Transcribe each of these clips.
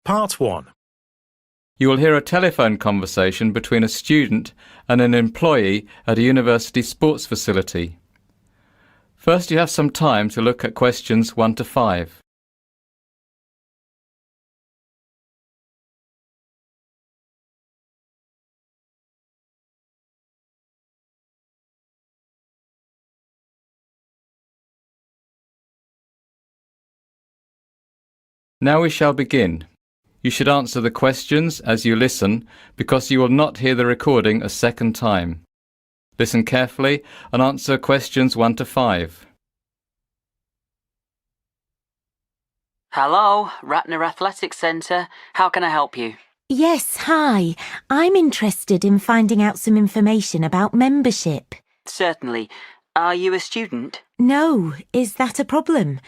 Part 1. You will hear a telephone conversation between a student and an employee at a university sports facility. First, you have some time to look at questions 1 to 5. Now we shall begin. You should answer the questions as you listen because you will not hear the recording a second time. Listen carefully and answer questions 1 to 5. Hello, Ratner Athletics Centre. How can I help you? Yes, hi. I'm interested in finding out some information about membership. Certainly. Are you a student? No, is that a problem?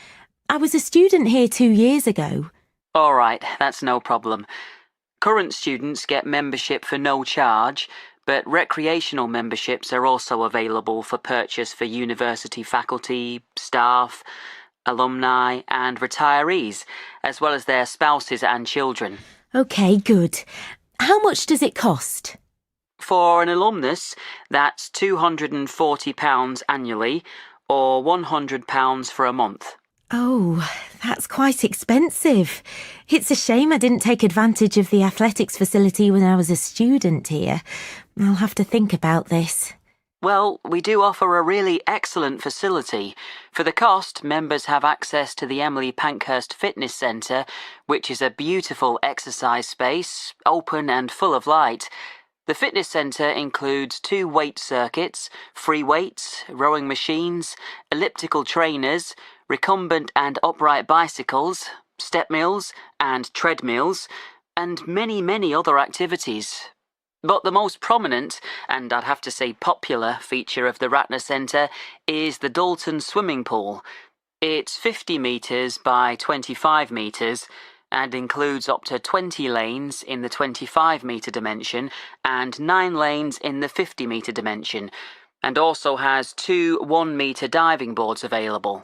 I was a student here 2 years ago. All right, that's no problem. Current students get membership for no charge, but recreational memberships are also available for purchase for university faculty, staff, alumni and retirees, as well as their spouses and children. OK, good. How much does it cost? For an alumnus, that's £240 annually or £100 for a month. Oh, that's quite expensive. It's a shame I didn't take advantage of the athletics facility when I was a student here. I'll have to think about this. Well, we do offer a really excellent facility. For the cost, members have access to the Emily Pankhurst Fitness Centre, which is a beautiful exercise space, open and full of light. The fitness centre includes 2 weight circuits, free weights, rowing machines, elliptical trainers, recumbent and upright bicycles, step mills and treadmills, and many other activities. But the most prominent, and I'd have to say popular, feature of the Ratner Centre is the Dalton swimming pool. It's 50 metres by 25 metres and includes up to 20 lanes in the 25-metre dimension and 9 lanes in the 50-metre dimension, and also has 2 1-metre diving boards available.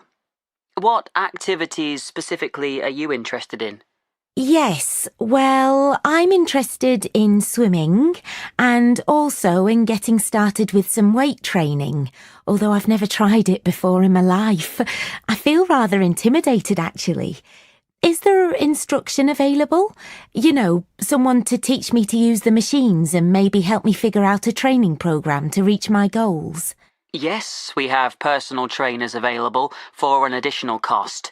What activities specifically are you interested in? Yes, well, I'm interested in swimming and also in getting started with some weight training, although I've never tried it before in my life. I feel rather intimidated, actually. Is there instruction available? You know, someone to teach me to use the machines and maybe help me figure out a training programme to reach my goals? Yes, we have personal trainers available for an additional cost.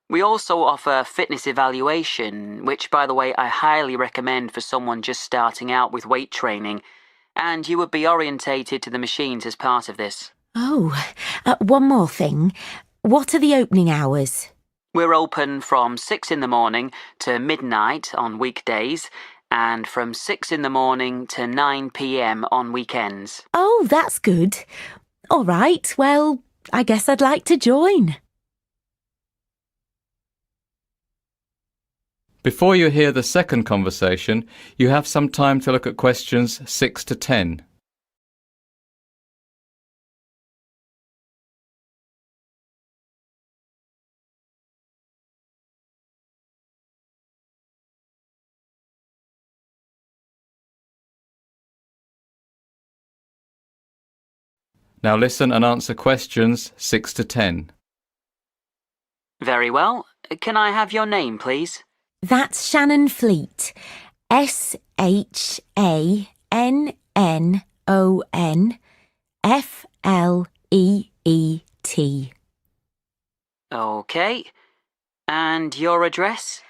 We also offer fitness evaluation, which, by the way, I highly recommend for someone just starting out with weight training, and you would be orientated to the machines as part of this. Oh, one more thing. What are the opening hours? We're open from 6 in the morning to midnight on weekdays, and from 6 in the morning to 9 p.m. on weekends. Oh, that's good. All right, well, I guess I'd like to join. Before you hear the second conversation, you have some time to look at questions 6 to 10. Now listen and answer questions 6 to 10. Very well. Can I have your name, please? That's Shannon Fleet. SHANNONFLEET. OK. And your address?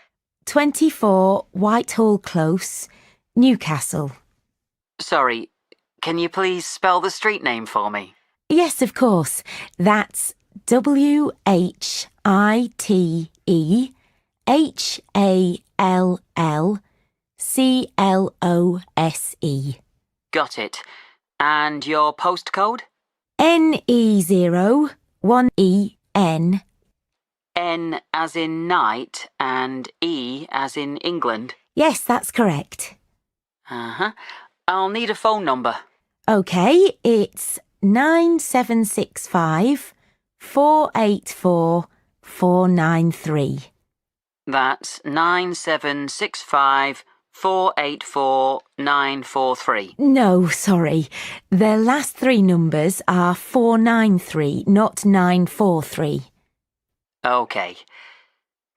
24 Whitehall Close, Newcastle. Sorry, can you please spell the street name for me? Yes, of course. That's WHITEHALLCLOSE. Got it. And your postcode? NE01EN. N as in night and E as in England? Yes, that's correct. I'll need a phone number. OK, it's 9765 484 493. That's 9765484943. No, sorry. The last three numbers are 493, not 943. OK.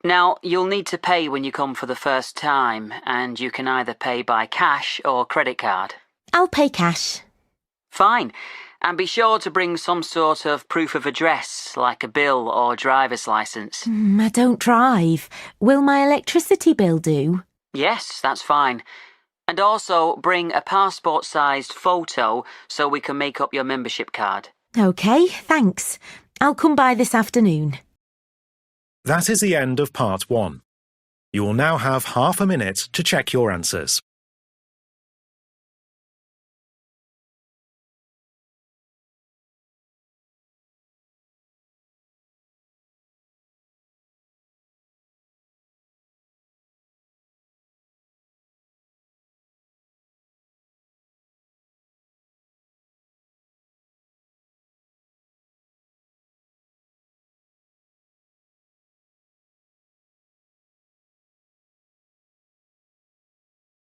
Now, you'll need to pay when you come for the first time, and you can either pay by cash or credit card. I'll pay cash. Fine. And be sure to bring some sort of proof of address, like a bill or driver's licence. I don't drive. Will my electricity bill do? Yes, that's fine. And also bring a passport-sized photo so we can make up your membership card. OK, thanks. I'll come by this afternoon. That is the end of part 1. You will now have half a minute to check your answers.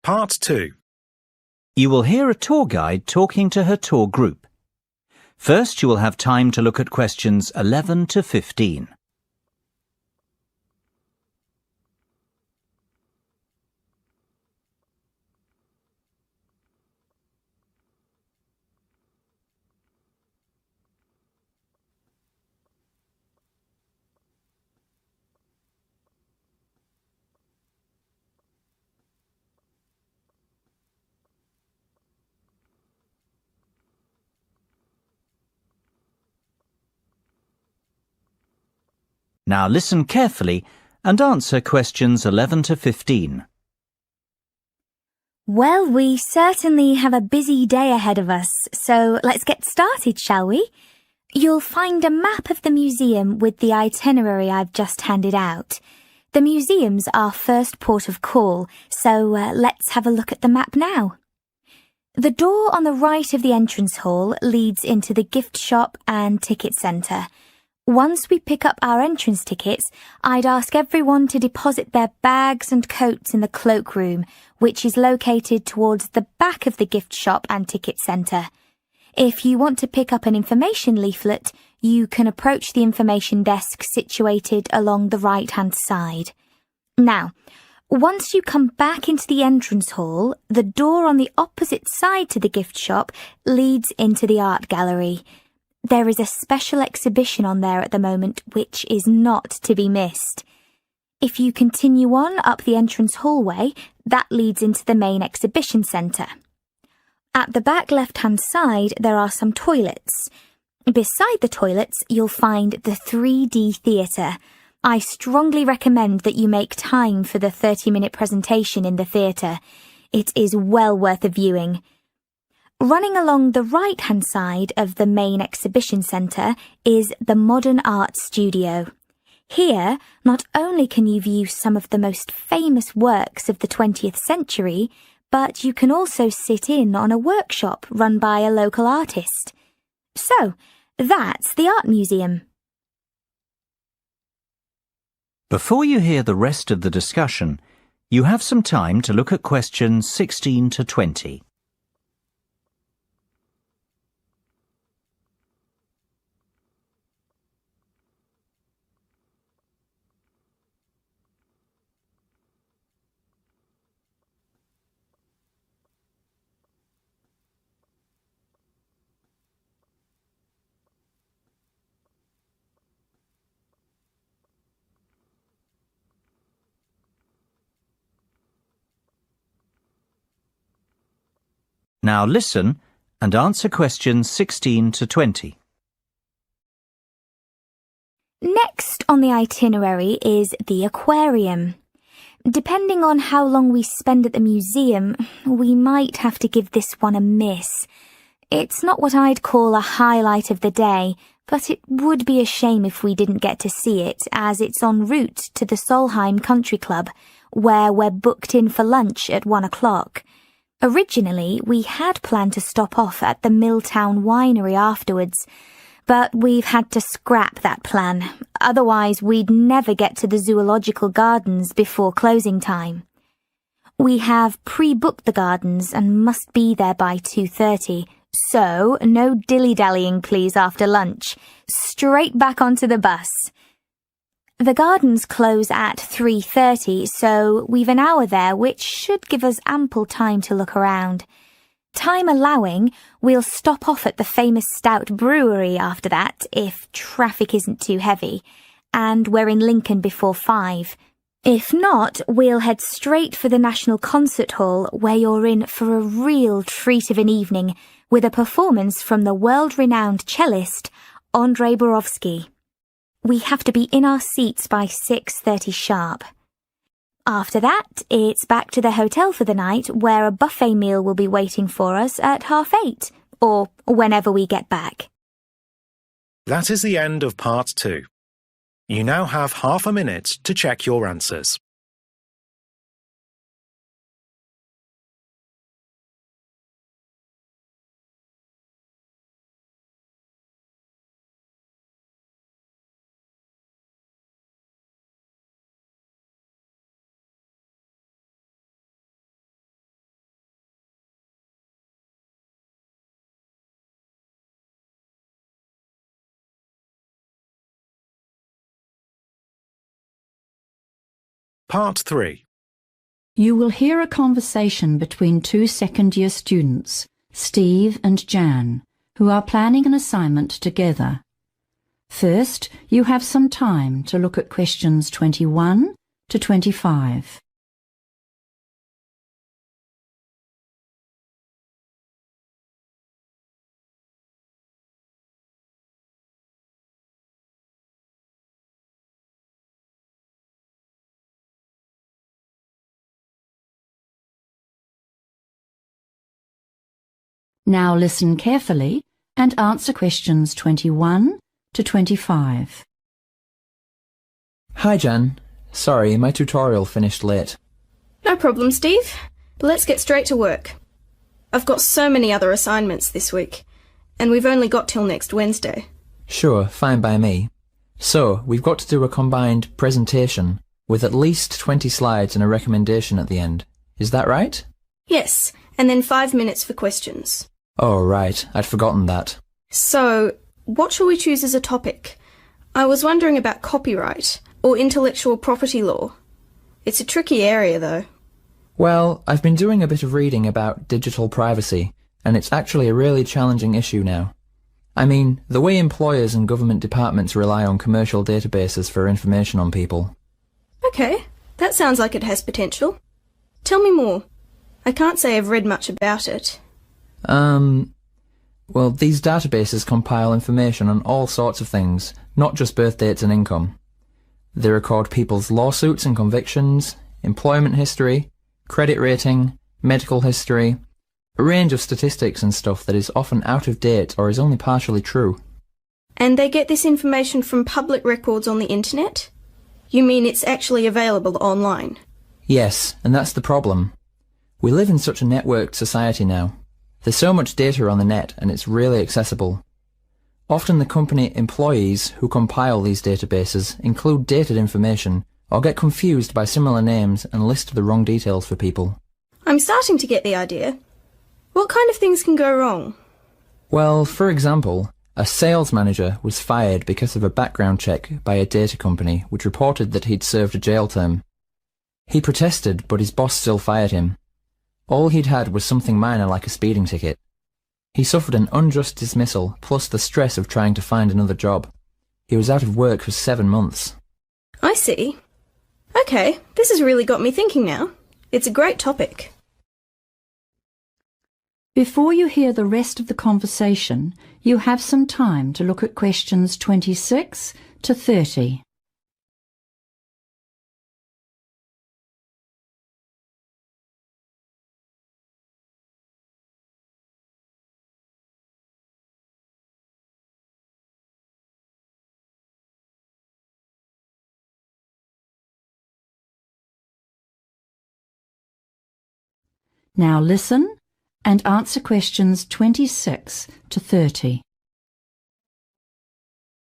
Part 2. You will hear a tour guide talking to her tour group. First, you will have time to look at questions 11 to 15. Now listen carefully and answer questions 11 to 15. Well, we certainly have a busy day ahead of us, so let's get started, shall we? You'll find a map of the museum with the itinerary I've just handed out. The museum's our first port of call, so let's have a look at the map now. The door on the right of the entrance hall leads into the gift shop and ticket centre. Once we pick up our entrance tickets, I'd ask everyone to deposit their bags and coats in the cloakroom, which is located towards the back of the gift shop and ticket centre. If you want to pick up an information leaflet, you can approach the information desk situated along the right-hand side. Now, once you come back into the entrance hall, the door on the opposite side to the gift shop leads into the art gallery. There is a special exhibition on there at the moment which is not to be missed. If you continue on up the entrance hallway, that leads into the main exhibition centre. At the back left-hand side, there are some toilets. Beside the toilets, you'll find the 3D theatre. I strongly recommend that you make time for the 30-minute presentation in the theatre. It is well worth a viewing. Running along the right-hand side of the main exhibition centre is the Modern Art Studio. Here, not only can you view some of the most famous works of the 20th century, but you can also sit in on a workshop run by a local artist. So, that's the Art Museum. Before you hear the rest of the discussion, you have some time to look at questions 16 to 20. Now listen and answer questions 16 to 20. Next on the itinerary is the aquarium. Depending on how long we spend at the museum, we might have to give this one a miss. It's not what I'd call a highlight of the day, but it would be a shame if we didn't get to see it, as it's en route to the Solheim Country Club, where we're booked in for lunch at 1 o'clock. Originally, we had planned to stop off at the Milltown Winery afterwards, but we've had to scrap that plan. Otherwise, we'd never get to the zoological gardens before closing time. We have pre-booked the gardens and must be there by 2:30, so no dilly-dallying please after lunch. Straight back onto the bus. The gardens close at 3:30, so we've an hour there, which should give us ample time to look around. Time allowing, we'll stop off at the famous Stout Brewery after that, if traffic isn't too heavy, and we're in Lincoln before 5. If not, we'll head straight for the National Concert Hall, where you're in for a real treat of an evening, with a performance from the world-renowned cellist, Andrei Borovsky. We have to be in our seats by 6:30 sharp. After that, it's back to the hotel for the night, where a buffet meal will be waiting for us at 8:30, or whenever we get back. That is the end of part 2. You now have half a minute to check your answers. Part 3. You will hear a conversation between two second-year students, Steve and Jan, who are planning an assignment together. First, you have some time to look at questions 21 to 25. Now listen carefully and answer questions 21 to 25. Hi Jan. Sorry, my tutorial finished late. No problem, Steve. Let's get straight to work. I've got so many other assignments this week, and we've only got till next Wednesday. Sure, fine by me. So, we've got to do a combined presentation with at least 20 slides and a recommendation at the end. Is that right? Yes, and then 5 minutes for questions. Oh, right. I'd forgotten that. So, what shall we choose as a topic? I was wondering about copyright or intellectual property law. It's a tricky area, though. Well, I've been doing a bit of reading about digital privacy, and it's actually a really challenging issue now. I mean, the way employers and government departments rely on commercial databases for information on people. Okay, that sounds like it has potential. Tell me more. I can't say I've read much about it. Well, these databases compile information on all sorts of things, not just birth dates and income. They record people's lawsuits and convictions, employment history, credit rating, medical history, a range of statistics and stuff that is often out of date or is only partially true. And they get this information from public records on the internet? You mean it's actually available online? Yes, and that's the problem. We live in such a networked society now. There's so much data on the net and it's really accessible. Often the company employees who compile these databases include dated information or get confused by similar names and list the wrong details for people. I'm starting to get the idea. What kind of things can go wrong? Well, for example, a sales manager was fired because of a background check by a data company which reported that he'd served a jail term. He protested, but his boss still fired him. All he'd had was something minor like a speeding ticket. He suffered an unjust dismissal, plus the stress of trying to find another job. He was out of work for 7 months. I see. Okay, this has really got me thinking now. It's a great topic. Before you hear the rest of the conversation, you have some time to look at questions 26 to 30. Now listen and answer questions 26 to 30.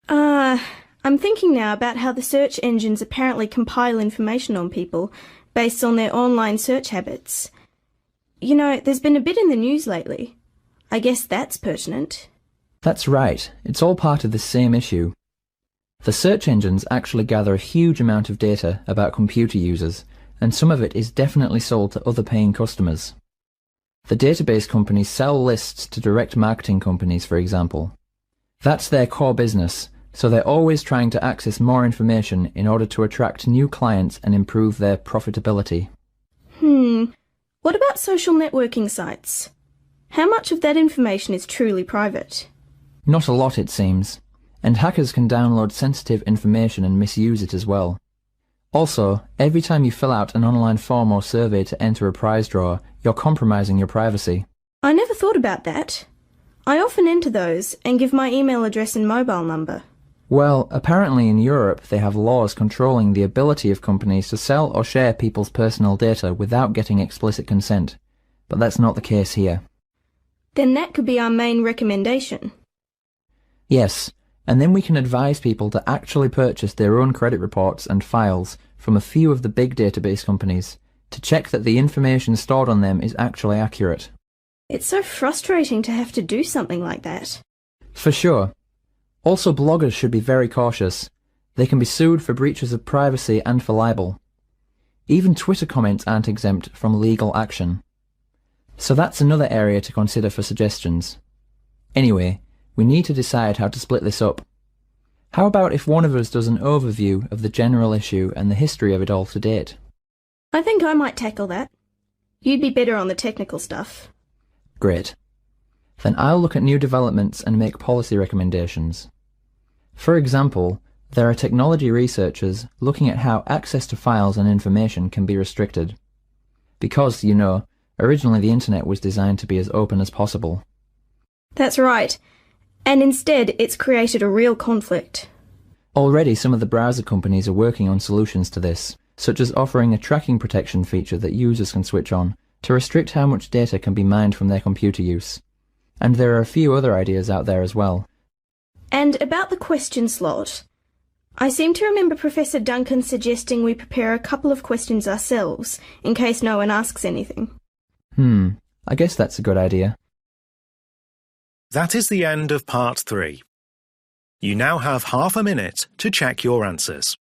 I'm thinking now about how the search engines apparently compile information on people based on their online search habits. You know, there's been a bit in the news lately. I guess that's pertinent. That's right. It's all part of the same issue. The search engines actually gather a huge amount of data about computer users, and some of it is definitely sold to other paying customers. The database companies sell lists to direct marketing companies, for example. That's their core business, so they're always trying to access more information in order to attract new clients and improve their profitability. What about social networking sites? How much of that information is truly private? Not a lot, it seems, and hackers can download sensitive information and misuse it as well. Also, every time you fill out an online form or survey to enter a prize draw, you're compromising your privacy. I never thought about that. I often enter those and give my email address and mobile number. Well, apparently in Europe they have laws controlling the ability of companies to sell or share people's personal data without getting explicit consent, but that's not the case here. Then that could be our main recommendation. Yes, and then we can advise people to actually purchase their own credit reports and files from a few of the big database companies to check that the information stored on them is actually accurate. It's so frustrating to have to do something like that. For sure. Also, bloggers should be very cautious. They can be sued for breaches of privacy and for libel. Even Twitter comments aren't exempt from legal action. So that's another area to consider for suggestions. Anyway, we need to decide how to split this up. How about if one of us does an overview of the general issue and the history of it all to date? I think I might tackle that. You'd be better on the technical stuff. Great. Then I'll look at new developments and make policy recommendations. For example, there are technology researchers looking at how access to files and information can be restricted. Because, you know, originally the internet was designed to be as open as possible. That's right. And instead, it's created a real conflict. Already some of the browser companies are working on solutions to this, such as offering a tracking protection feature that users can switch on to restrict how much data can be mined from their computer use. And there are a few other ideas out there as well. And about the question slot, I seem to remember Professor Duncan suggesting we prepare a couple of questions ourselves, in case no one asks anything. I guess that's a good idea. That is the end of part 3. You now have half a minute to check your answers.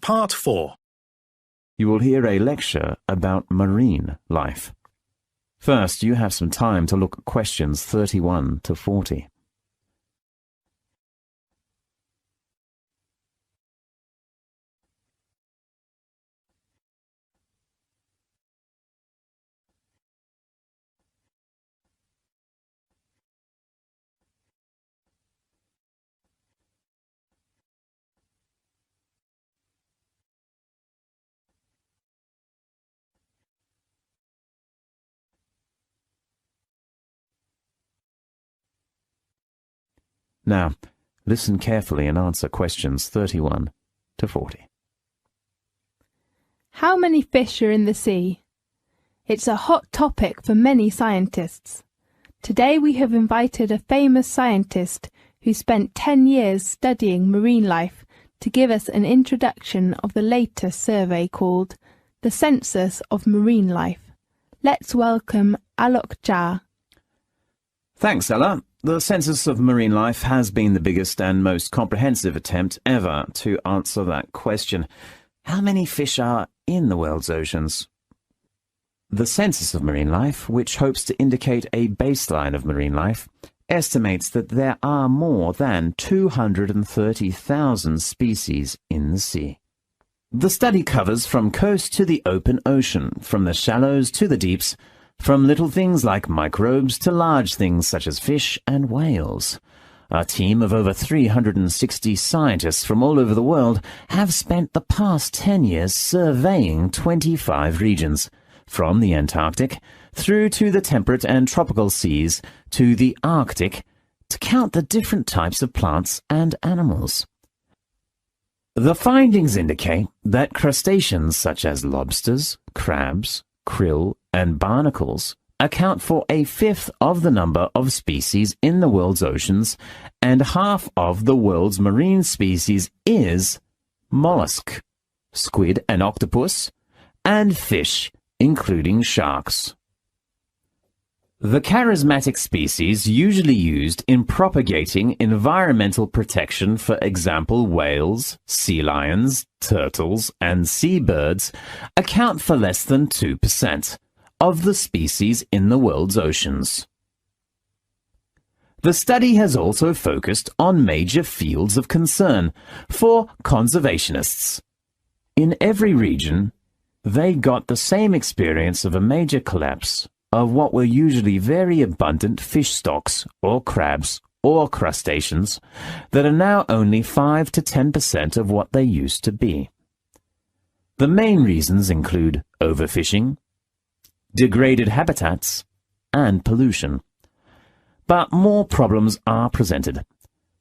Part 4. You will hear a lecture about marine life. First, you have some time to look at questions 31 to 40. Now, listen carefully and answer questions 31 to 40. How many fish are in the sea? It's a hot topic for many scientists. Today we have invited a famous scientist who spent 10 years studying marine life to give us an introduction of the latest survey called The Census of Marine Life. Let's welcome Alok Jha. Thanks, Ella. The Census of Marine Life has been the biggest and most comprehensive attempt ever to answer that question. How many fish are in the world's oceans? The Census of Marine Life, which hopes to indicate a baseline of marine life, estimates that there are more than 230,000 species in the sea. The study covers from coast to the open ocean, from the shallows to the deeps, from little things like microbes to large things such as fish and whales. A team of over 360 scientists from all over the world have spent the past 10 years surveying 25 regions, from the Antarctic through to the temperate and tropical seas to the Arctic, to count the different types of plants and animals. The findings indicate that crustaceans such as lobsters, crabs, krill, and barnacles account for a fifth of the number of species in the world's oceans, and half of the world's marine species is mollusk, squid and octopus, and fish, including sharks. The charismatic species usually used in propagating environmental protection, for example whales, sea lions, turtles, and seabirds, account for less than 2% of the species in the world's oceans. The study has also focused on major fields of concern for conservationists. In every region, they got the same experience of a major collapse of what were usually very abundant fish stocks or crabs or crustaceans that are now only 5 to 10% of what they used to be. The main reasons include overfishing, degraded habitats, and pollution. But more problems are presented.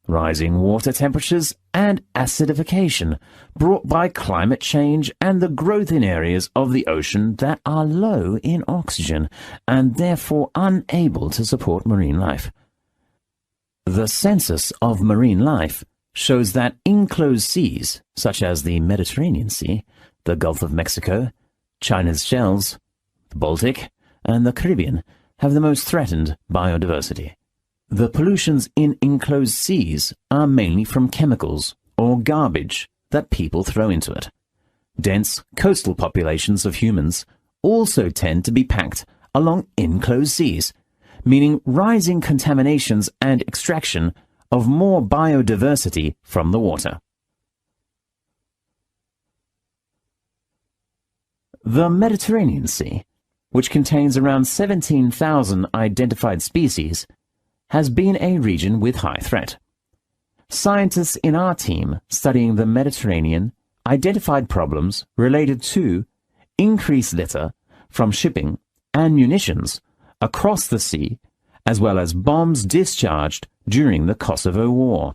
Rising water temperatures and acidification brought by climate change and the growth in areas of the ocean that are low in oxygen and therefore unable to support marine life. The census of marine life shows that enclosed seas, such as the Mediterranean Sea, the Gulf of Mexico, China's shells, the Baltic, and the Caribbean, have the most threatened biodiversity. The pollutions in enclosed seas are mainly from chemicals or garbage that people throw into it. Dense coastal populations of humans also tend to be packed along enclosed seas, meaning rising contaminations and extraction of more biodiversity from the water. The Mediterranean Sea, which contains around 17,000 identified species, has been a region with high threat. Scientists in our team studying the Mediterranean identified problems related to increased litter from shipping and munitions across the sea, as well as bombs discharged during the Kosovo War.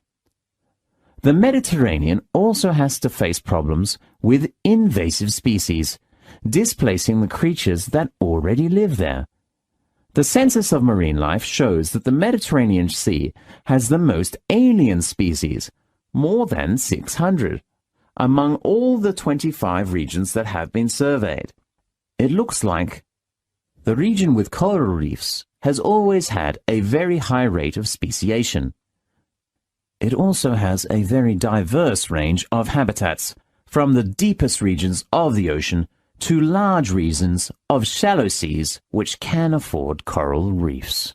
The Mediterranean also has to face problems with invasive species, displacing the creatures that already live there. The census of marine life shows that the Mediterranean Sea has the most alien species, more than 600, among all the 25 regions that have been surveyed. It looks like the region with coral reefs has always had a very high rate of speciation. It also has a very diverse range of habitats, from the deepest regions of the ocean to large regions of shallow seas which can afford coral reefs.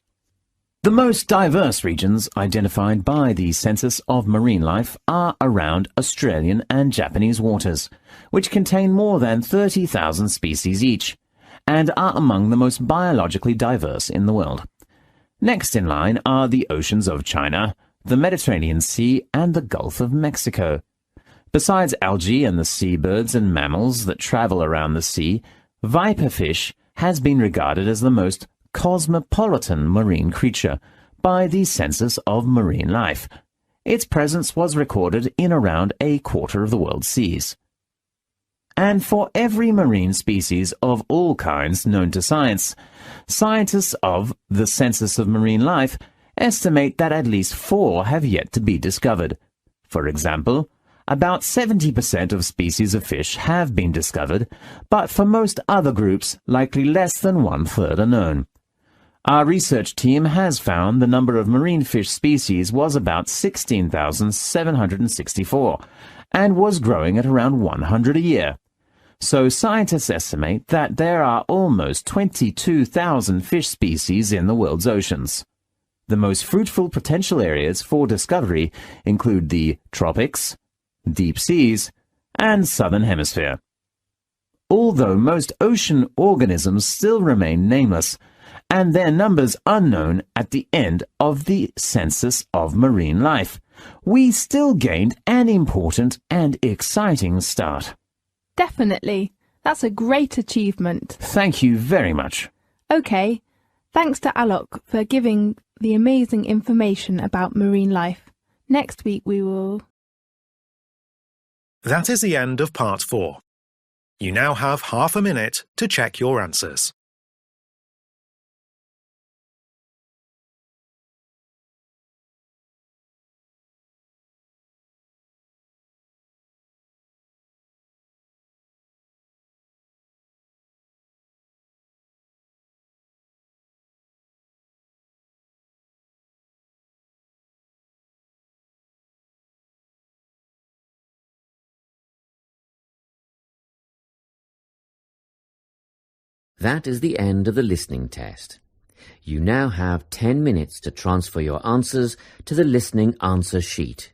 The most diverse regions identified by the Census of Marine Life are around Australian and Japanese waters, which contain more than 30,000 species each, and are among the most biologically diverse in the world. Next in line are the oceans of China, the Mediterranean Sea, and the Gulf of Mexico. Besides algae and the seabirds and mammals that travel around the sea, viperfish has been regarded as the most cosmopolitan marine creature by the Census of Marine Life. Its presence was recorded in around a quarter of the world's seas. And for every marine species of all kinds known to science, scientists of the Census of Marine Life estimate that at least 4 have yet to be discovered. For example, about 70% of species of fish have been discovered, but for most other groups, likely less than 1/3 are known. Our research team has found the number of marine fish species was about 16,764 and was growing at around 100 a year. So scientists estimate that there are almost 22,000 fish species in the world's oceans. The most fruitful potential areas for discovery include the tropics, deep seas, and southern hemisphere. although most ocean organisms still remain nameless, and their numbers unknown at the end of the census of marine life, we still gained an important and exciting start. Definitely. That's a great achievement. Thank you very much. OK, thanks to Alok for giving the amazing information about marine life. Next week we will... That is the end of part 4. You now have half a minute to check your answers. That is the end of the listening test. You now have 10 minutes to transfer your answers to the listening answer sheet.